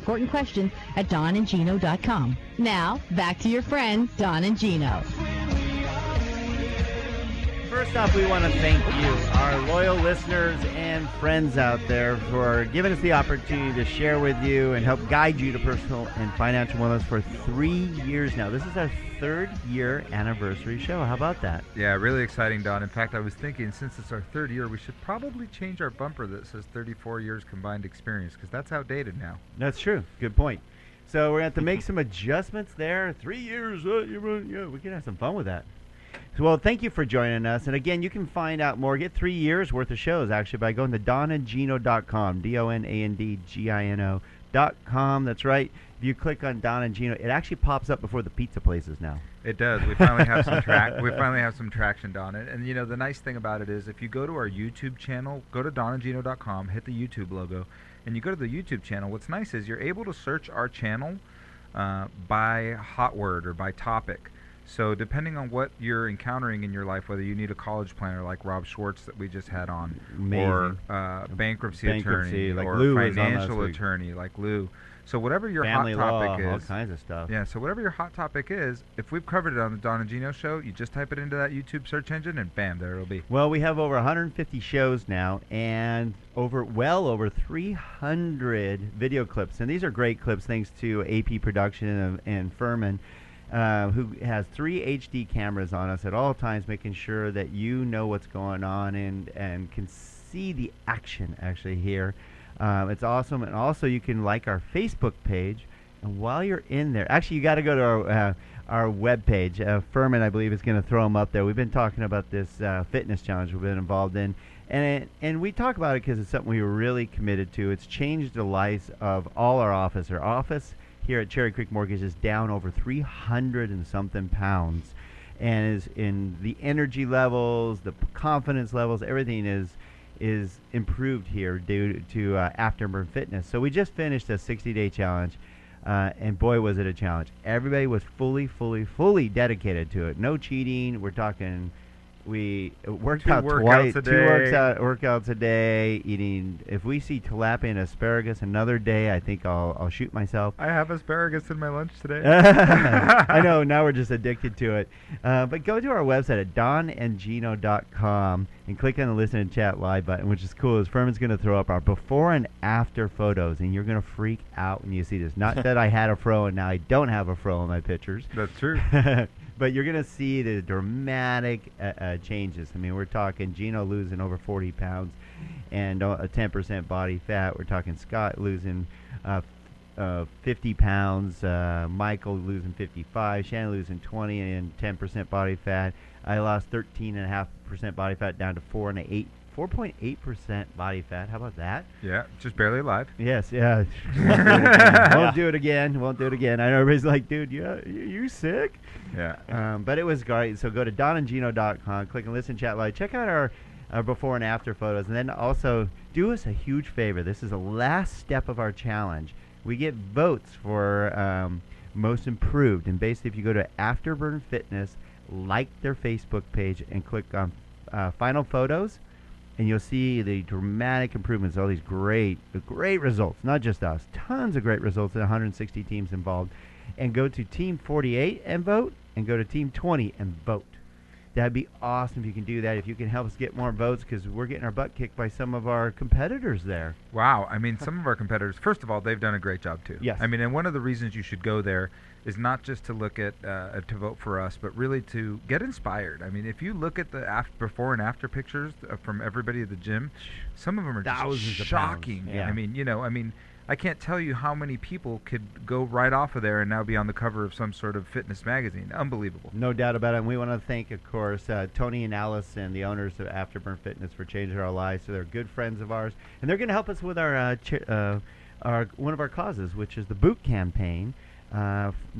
important questions at DonandGino.com. Now, back to your friends, Don and Gino. First off, we want to thank you, our loyal listeners and friends out there, for giving us the opportunity to share with you and help guide you to personal and financial wellness for 3 years now. This is our 3rd year anniversary show. How about that? Yeah, really exciting, Don. In fact, I was thinking, since it's our 3rd year, we should probably change our bumper that says 34 years combined experience, because that's outdated now. That's true. Good point. So we're going to have to make some adjustments there. 3 years, yeah, we can have some fun with that. So, well, thank you for joining us. And again, you can find out more, get 3 years worth of shows actually by going to DonandGino.com, DonandGino.com. That's right. If you click on Don and Gino, it actually pops up before the pizza places now. It does. We finally have some traction, Don. And you know, the nice thing about it is, if you go to our YouTube channel, go to DonandGino.com, hit the YouTube logo, and you go to the YouTube channel. What's nice is you're able to search our channel by hot word or by topic. So depending on what you're encountering in your life, whether you need a college planner like Rob Schwartz that we just had on, Amazing. Or bankruptcy attorney, like or Lou was on financial last week. attorney like Lou. So whatever your Family hot law, topic is, all kinds of stuff. Yeah, so whatever your hot topic is, if we've covered it on the Don and Gino show, you just type it into that YouTube search engine and bam, there it'll be. Well, we have over 150 shows now and well over 300 video clips. And these are great clips thanks to AP Production and Furman, who has 3 HD cameras on us at all times, making sure that you know what's going on and can see the action actually here. It's awesome. And also you can like our Facebook page. And while you're in there, actually you got to go to our web page. Furman, I believe, is going to throw them up there. We've been talking about this fitness challenge we've been involved in. And we talk about it because it's something we were really committed to. It's changed the lives of all our office. Our office here at Cherry Creek Mortgage is down over 300 and something pounds, and is in the energy levels, the confidence levels, everything is improved here due to Afterburn Fitness. So we just finished a 60-day challenge, and boy was it a challenge. Everybody was fully dedicated to it. No cheating. We're talking. We worked out twice, 2 workouts a day, eating. If we see tilapia and asparagus another day, I think I'll shoot myself. I have asparagus in my lunch today. I know, now we're just addicted to it. But go to our website at donandgino.com and click on the Listen and Chat Live button, which is cool. Furman's going to throw up our before and after photos, and you're going to freak out when you see this. Not that I had a fro and now I don't have a fro in my pictures. That's true. But you're going to see the dramatic changes. I mean, we're talking Gino losing over 40 pounds and a 10% body fat. We're talking Scott losing 50 pounds, Michael losing 55, Shannon losing 20 and 10% body fat. I lost 13.5% body fat down to 4.8% body fat. How about that? Yeah, just barely alive. Yes, yeah. Won't do it again. Won't do it again. I know everybody's like, dude, you sick? Yeah. But it was great. So go to donandgino.com, click and listen, chat live. Check out our before and after photos. And then also do us a huge favor. This is the last step of our challenge. We get votes for most improved. And basically, if you go to Afterburn Fitness, like their Facebook page, and click on final photos, and you'll see the dramatic improvements, all these great results, not just us, tons of great results, 160 teams involved. And go to Team 48 and vote, and go to Team 20 and vote. That'd be awesome if you can do that, if you can help us get more votes, because we're getting our butt kicked by some of our competitors there. Wow. I mean, some of our competitors, first of all, they've done a great job, too. Yes. I mean, and one of the reasons you should go there is not just to look at, to vote for us, but really to get inspired. I mean, if you look at the before and after pictures from everybody at the gym, some of them are Thousands just of shocking. pounds. Yeah. I mean, I can't tell you how many people could go right off of there and now be on the cover of some sort of fitness magazine. Unbelievable. No doubt about it. And we want to thank, of course, Tony and Allison, the owners of Afterburn Fitness, for changing our lives. So they're good friends of ours, and they're going to help us with our one of our causes, which is the boot campaign,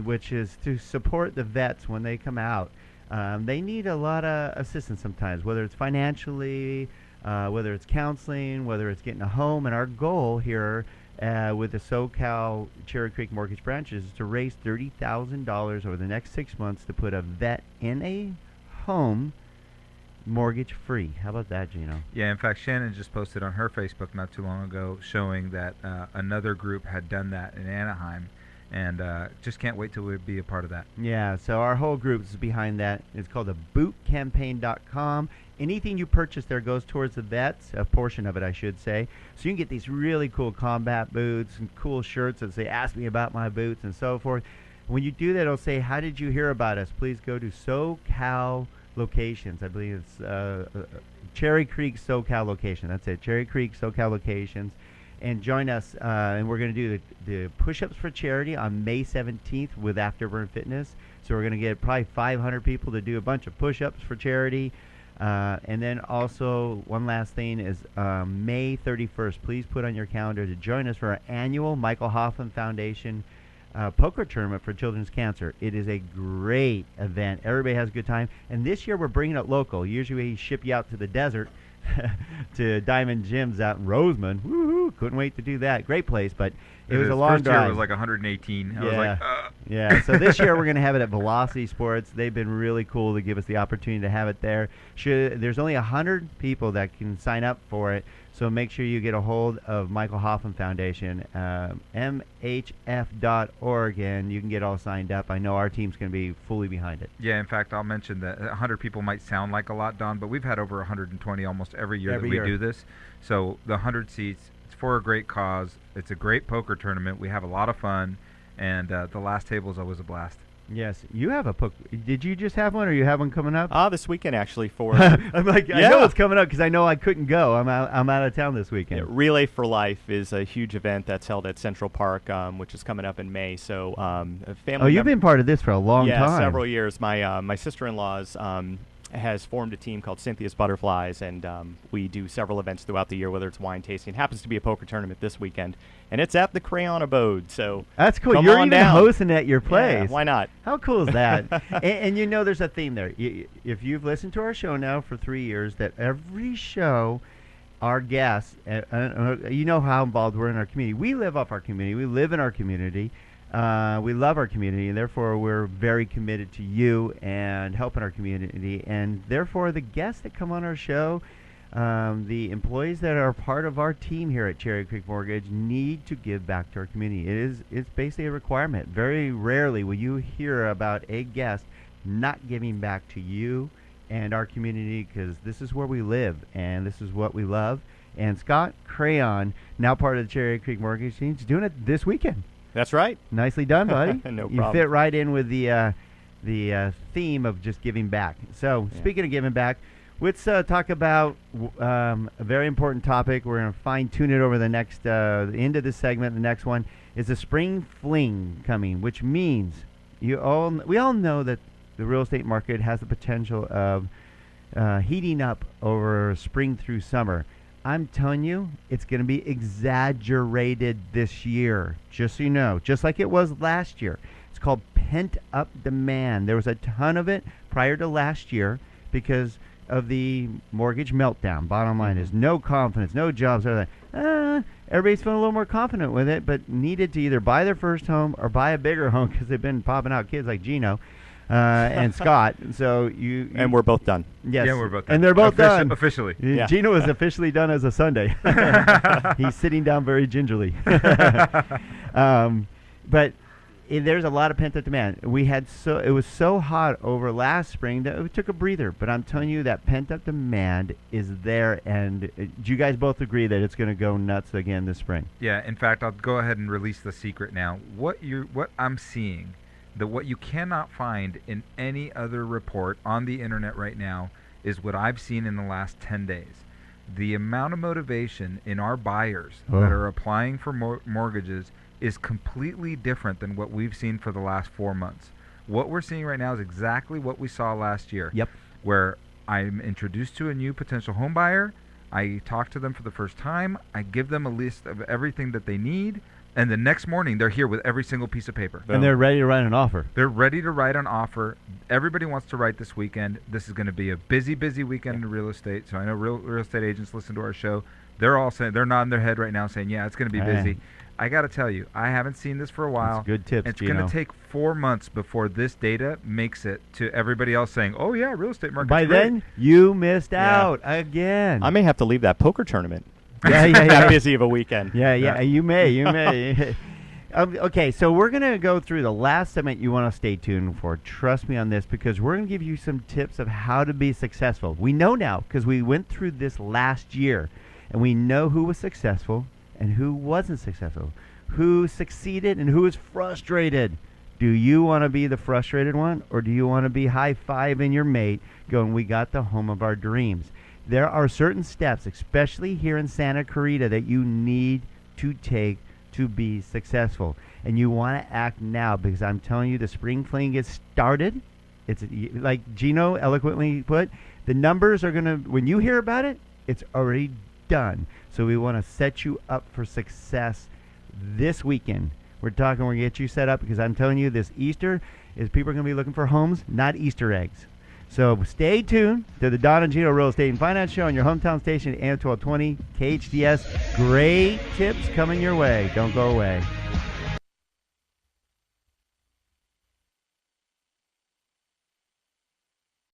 which is to support the vets when they come out. They need a lot of assistance sometimes, whether it's financially, whether it's counseling, whether it's getting a home. And our goal here with the SoCal Cherry Creek Mortgage branches is to raise $30,000 over the next 6 months to put a vet in a home mortgage free. How about that, Gino? Yeah, in fact, Shannon just posted on her Facebook not too long ago showing that another group had done that in Anaheim, and just can't wait till we be a part of that. Yeah, so our whole group is behind that. It's called the bootcampaign.com. Anything you purchase there goes towards the vets, a portion of it, I should say. So you can get these really cool combat boots and cool shirts that say, ask me about my boots and so forth. When you do that, it'll say, how did you hear about us? Please go to SoCal Locations. I believe it's Cherry Creek SoCal Location. That's it, Cherry Creek SoCal Locations. And join us, and we're going to do the push-ups for charity on May 17th with Afterburn Fitness. So we're going to get probably 500 people to do a bunch of push-ups for charity. And then also, one last thing is May 31st. Please put on your calendar to join us for our annual Michael Hoffman Foundation poker tournament for children's cancer. It is a great event. Everybody has a good time. And this year we're bringing it local. Usually we ship you out to the desert to Diamond Jim's out in Roseman. Woohoo! Couldn't wait to do that. Great place, but it was a long first drive. year was like 118. I was like, Yeah, so this year we're going to have it at Velocity Sports. They've been really cool to give us the opportunity to have it there. There's only 100 people that can sign up for it, so make sure you get a hold of Michael Hoffman Foundation, mhf.org, and you can get all signed up. I know our team's going to be fully behind it. Yeah, in fact, I'll mention that 100 people might sound like a lot, Don, but we've had over 120 almost every year that we do this. So the 100 seats, it's for a great cause. It's a great poker tournament. We have a lot of fun, and the last table is always a blast. Yes, you have a poker. Did you just have one, or you have one coming up? This weekend actually for. I'm like, I know it's coming up because I know I couldn't go. I'm out of town this weekend. Yeah, Relay for Life is a huge event that's held at Central Park, which is coming up in May. So, a family. Oh, you've been part of this for a long time. Yeah, several years. My sister-in-law's has formed a team called Cynthia's Butterflies, and we do several events throughout the year, whether it's wine tasting. It happens to be a poker tournament this weekend, and it's at the Crayon Abode. So that's cool. Come You're on even down. hosting at your place. Yeah, why not? How cool is that? and you know, there's a theme there. If you've listened to our show now for 3 years, that every show, our guests, you know how involved we're in our community. We live off our community. We live in our community. We love our community, and therefore we're very committed to you and helping our community. And therefore, the guests that come on our show, the employees that are part of our team here at Cherry Creek Mortgage, need to give back to our community. It's basically a requirement. Very rarely will you hear about a guest not giving back to you and our community, because this is where we live and this is what we love. And Scott Crayon, now part of the Cherry Creek Mortgage team, is doing it this weekend. That's right. Nicely done, buddy. No You problem. fit right in with the theme of just giving back. So, speaking of giving back, let's talk about a very important topic. We're going to fine-tune it over the next end of this segment. The next one is the spring fling coming, which means we all know that the real estate market has the potential of heating up over spring through summer. I'm telling you, it's going to be exaggerated this year, just so you know, just like it was last year. It's called pent-up demand. There was a ton of it prior to last year because of the mortgage meltdown. Bottom line is no confidence, no jobs, everything. Everybody's feeling a little more confident with it, but needed to either buy their first home or buy a bigger home because they've been popping out kids like Gino. And Scott, so you And we're both done. yes, Yeah, we're both done. and they're both done Officially. Yeah. Gino is officially done as a Sunday. He's sitting down very gingerly. But there's a lot of pent-up demand. It was so hot over last spring that we took a breather. But I'm telling you that pent-up demand is there. And do you guys both agree that it's going to go nuts again this spring? Yeah, in fact, I'll go ahead and release the secret now. What I'm seeing, what you cannot find in any other report on the internet right now is what I've seen in the last 10 days. The amount of motivation in our buyers that are applying for mortgages is completely different than what we've seen for the last 4 months. What we're seeing right now is exactly what we saw last year. Yep. Where I'm introduced to a new potential home buyer, I talk to them for the first time, I give them a list of everything that they need, and the next morning they're here with every single piece of paper. And they're ready to write an offer. They're ready to write an offer. Everybody wants to write this weekend. This is going to be a busy weekend in real estate. So I know real estate agents listen to our show. They're all saying, they're nodding their head right now saying, yeah, it's going to be busy. I got to tell you, I haven't seen this for a while. That's good tips, It's Gino. going to take 4 months before this data makes it to everybody else saying, "Oh yeah, real estate market's By great." then, you missed Yeah. out again. I may have to leave that poker tournament. Yeah, yeah, That yeah. busy of a weekend. Yeah, Yeah. you may. Okay, so we're going to go through the last segment you want to stay tuned for. Trust me on this, because we're going to give you some tips of how to be successful. We know now, because we went through this last year, and we know who was successful and who wasn't successful, who succeeded and who was frustrated. Do you want to be the frustrated one, or do you want to be high-fiving your mate going, we got the home of our dreams? There are certain steps, especially here in Santa Clarita, that you need to take to be successful. And you want to act now, because I'm telling you, the spring fling gets started. It's like Gino eloquently put, the numbers are going to, when you hear about it, it's already done. So we want to set you up for success this weekend. We're going to get you set up, because I'm telling you, this Easter is people are going to be looking for homes, not Easter eggs. So stay tuned to the Don and Gino Real Estate and Finance Show on your hometown station, AM 1220 KHDS. Great tips coming your way. Don't go away.